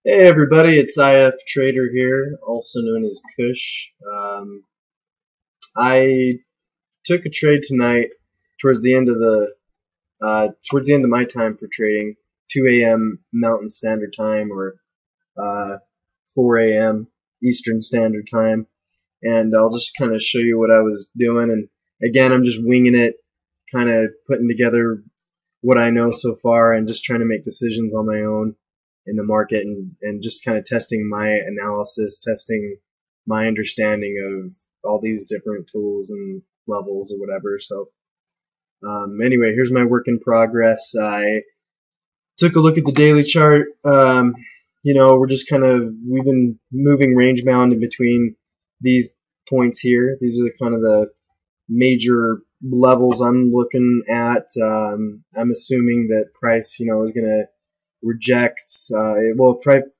Hey everybody, it's IF Trader here, also known as Kush. I took a trade tonight towards the end of my time for trading, 2 a.m. Mountain Standard Time or uh, 4 a.m. Eastern Standard Time, and I'll just kind of show you what I was doing. And again, I'm just winging it, kind of putting together what I know so far and just trying to make decisions on my own in the market and just kind of testing my analysis, testing my understanding of all these different tools and levels or whatever. So anyway, here's my work in progress. I took a look at the daily chart. We're just we've been moving range bound in between these points here. These are kind of the major levels I'm looking at. I'm assuming that price, is going to reject. If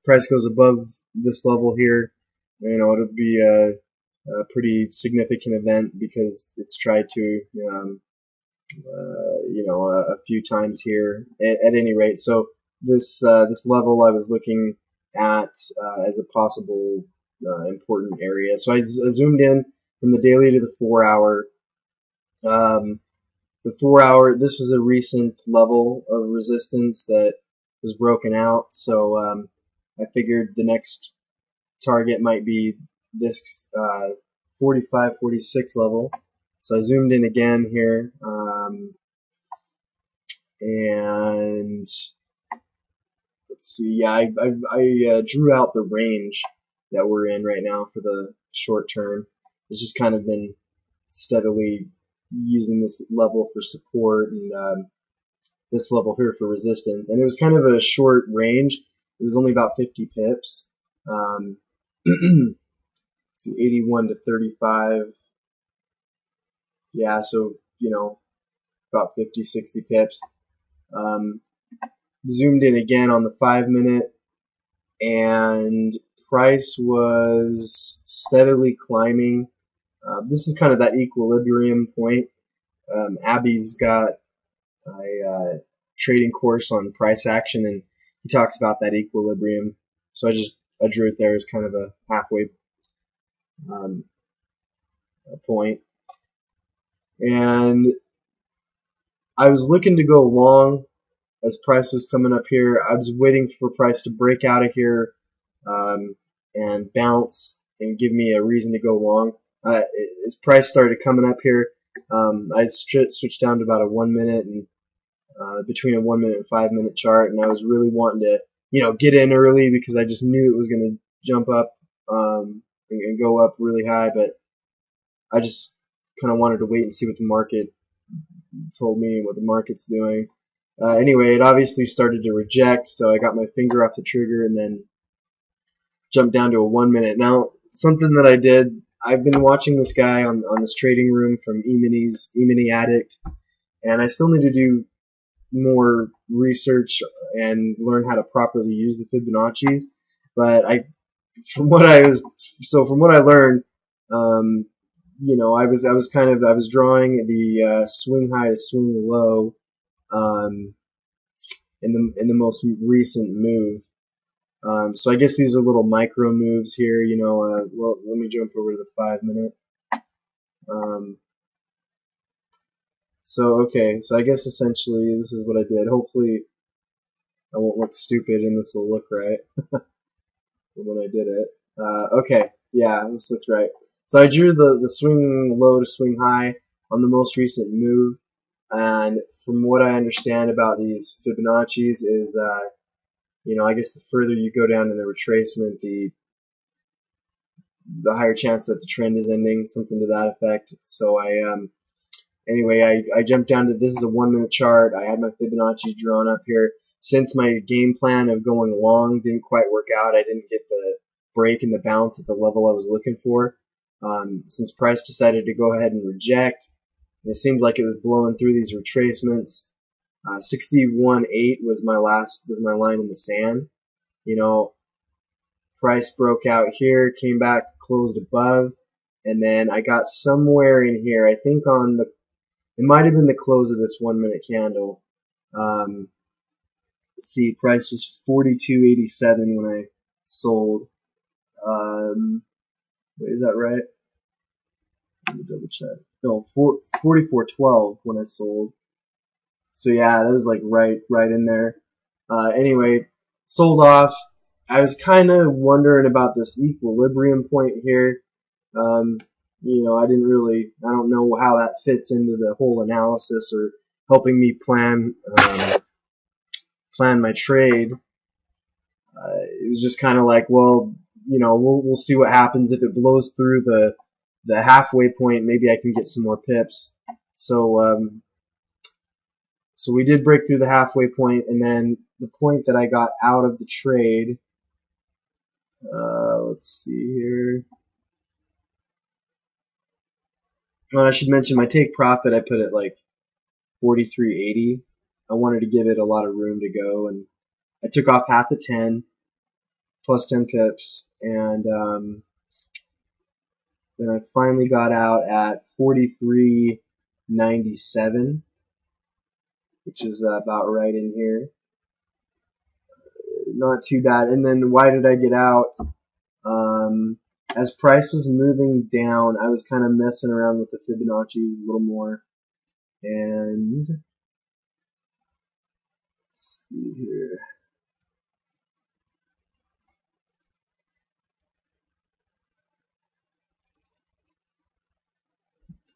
price goes above this level here, it'll be a pretty significant event because it's tried to, a few times here at any rate. So this level I was looking at as a possible important area. So I zoomed in from the daily to the 4 hour. The 4 hour, this was a recent level of resistance that was broken out. So I figured the next target might be this 45, 46 level. So I zoomed in again here, and let's see. Yeah, I drew out the range that we're in right now for the short term. It's just kind of been steadily using this level for support and this level here for resistance. And it was kind of a short range. It was only about 50 pips. See, 81 to 35. Yeah, so, about 50, 60 pips. Zoomed in again on the 5 minute, and price was steadily climbing. This is kind of that equilibrium point. Abby's got a trading course on price action, and he talks about that equilibrium. So I drew it there as kind of a halfway point. And I was looking to go long as price was coming up here. I was waiting for price to break out of here and bounce and give me a reason to go long. As price started coming up here, I switched down to about a 1 minute and between a 1 minute and 5 minute chart, and I was really wanting to, get in early because I just knew it was going to jump up and go up really high, but I just kind of wanted to wait and see what the market told me, what the market's doing. Anyway, it obviously started to reject, so I got my finger off the trigger and then jumped down to a 1 minute. Now, something that I did, I've been watching this guy on this trading room from E-mini Addict, and I still need to do more research and learn how to properly use the Fibonacci's. But from what I learned, I was drawing the swing high to swing low in the most recent move. So I guess these are little micro moves here. Let me jump over to the 5 minute. So I guess essentially this is what I did. Hopefully I won't look stupid and this will look right when I did it. Okay, yeah, this looks right. So I drew the swing low to swing high on the most recent move, and from what I understand about these Fibonacci's is, I guess the further you go down in the retracement, the higher chance that the trend is ending, something to that effect. So I jumped down to, this is a 1 minute chart. I had my Fibonacci drawn up here. Since my game plan of going long didn't quite work out, I didn't get the break and the bounce at the level I was looking for. Since price decided to go ahead and reject, and it seemed like it was blowing through these retracements. 61.8 was my line in the sand. Price broke out here, came back, closed above, and then I got somewhere in here. I think it might have been the close of this 1 minute candle. Let's see, price was 42.87 when I sold. Wait, is that right? Let me double check. No, 44.12 when I sold. So yeah, that was like right in there. Anyway, sold off. I was kind of wondering about this equilibrium point here. You know, I don't know how that fits into the whole analysis or helping me plan my trade. It was just kind of like, well, you know, we'll see what happens if it blows through the halfway point. Maybe I can get some more pips. So so we did break through the halfway point, and then the point that I got out of the trade. Let's see here. Well, I should mention my take profit. I put it like 43.80. I wanted to give it a lot of room to go, and I took off half the 10 plus 10 pips, and then I finally got out at 43.97, which is about right in here. Not too bad. And then why did I get out? As price was moving down, I was kind of messing around with the Fibonacci a little more. And let's see here.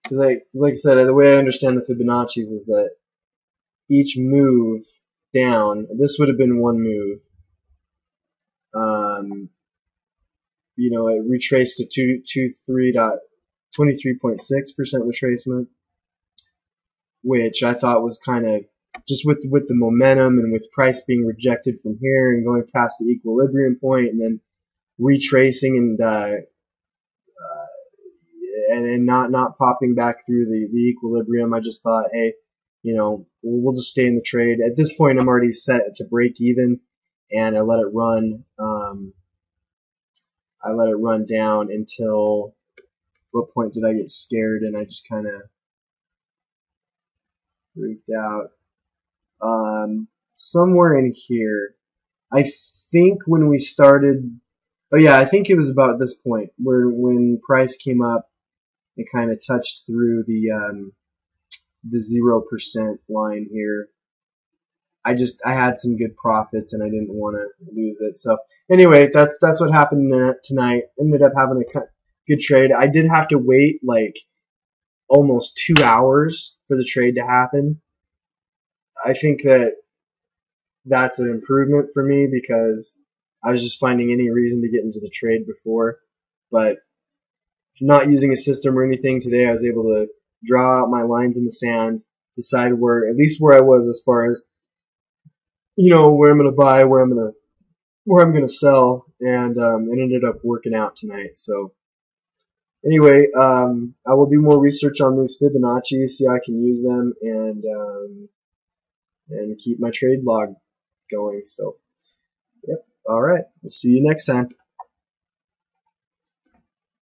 Because like I said, the way I understand the Fibonacci's is that each move down, this would have been one move. You know, it retraced to 23.6% retracement, which I thought was kind of just with the momentum and with price being rejected from here and going past the equilibrium point and then retracing and not popping back through the equilibrium. I just thought, hey, you know, we'll just stay in the trade. At this point, I'm already set to break even, and I let it run. I let it run down until what point did I get scared and I just kind of freaked out. Somewhere in here, I think when we started, oh yeah, I think it was about this point where when price came up, it kind of touched through the 0% line here. I had some good profits and I didn't want to lose it. So anyway, that's what happened tonight. Ended up having a good trade. I did have to wait like almost 2 hours for the trade to happen. I think that's an improvement for me because I was just finding any reason to get into the trade before. But not using a system or anything today, I was able to draw out my lines in the sand, decide at least where I was as far as, you know, where I'm going to buy, where I'm going to sell, and it ended up working out tonight. So anyway, I will do more research on these Fibonacci, see how I can use them, and keep my trade log going. So, yep. All right. We'll see you next time.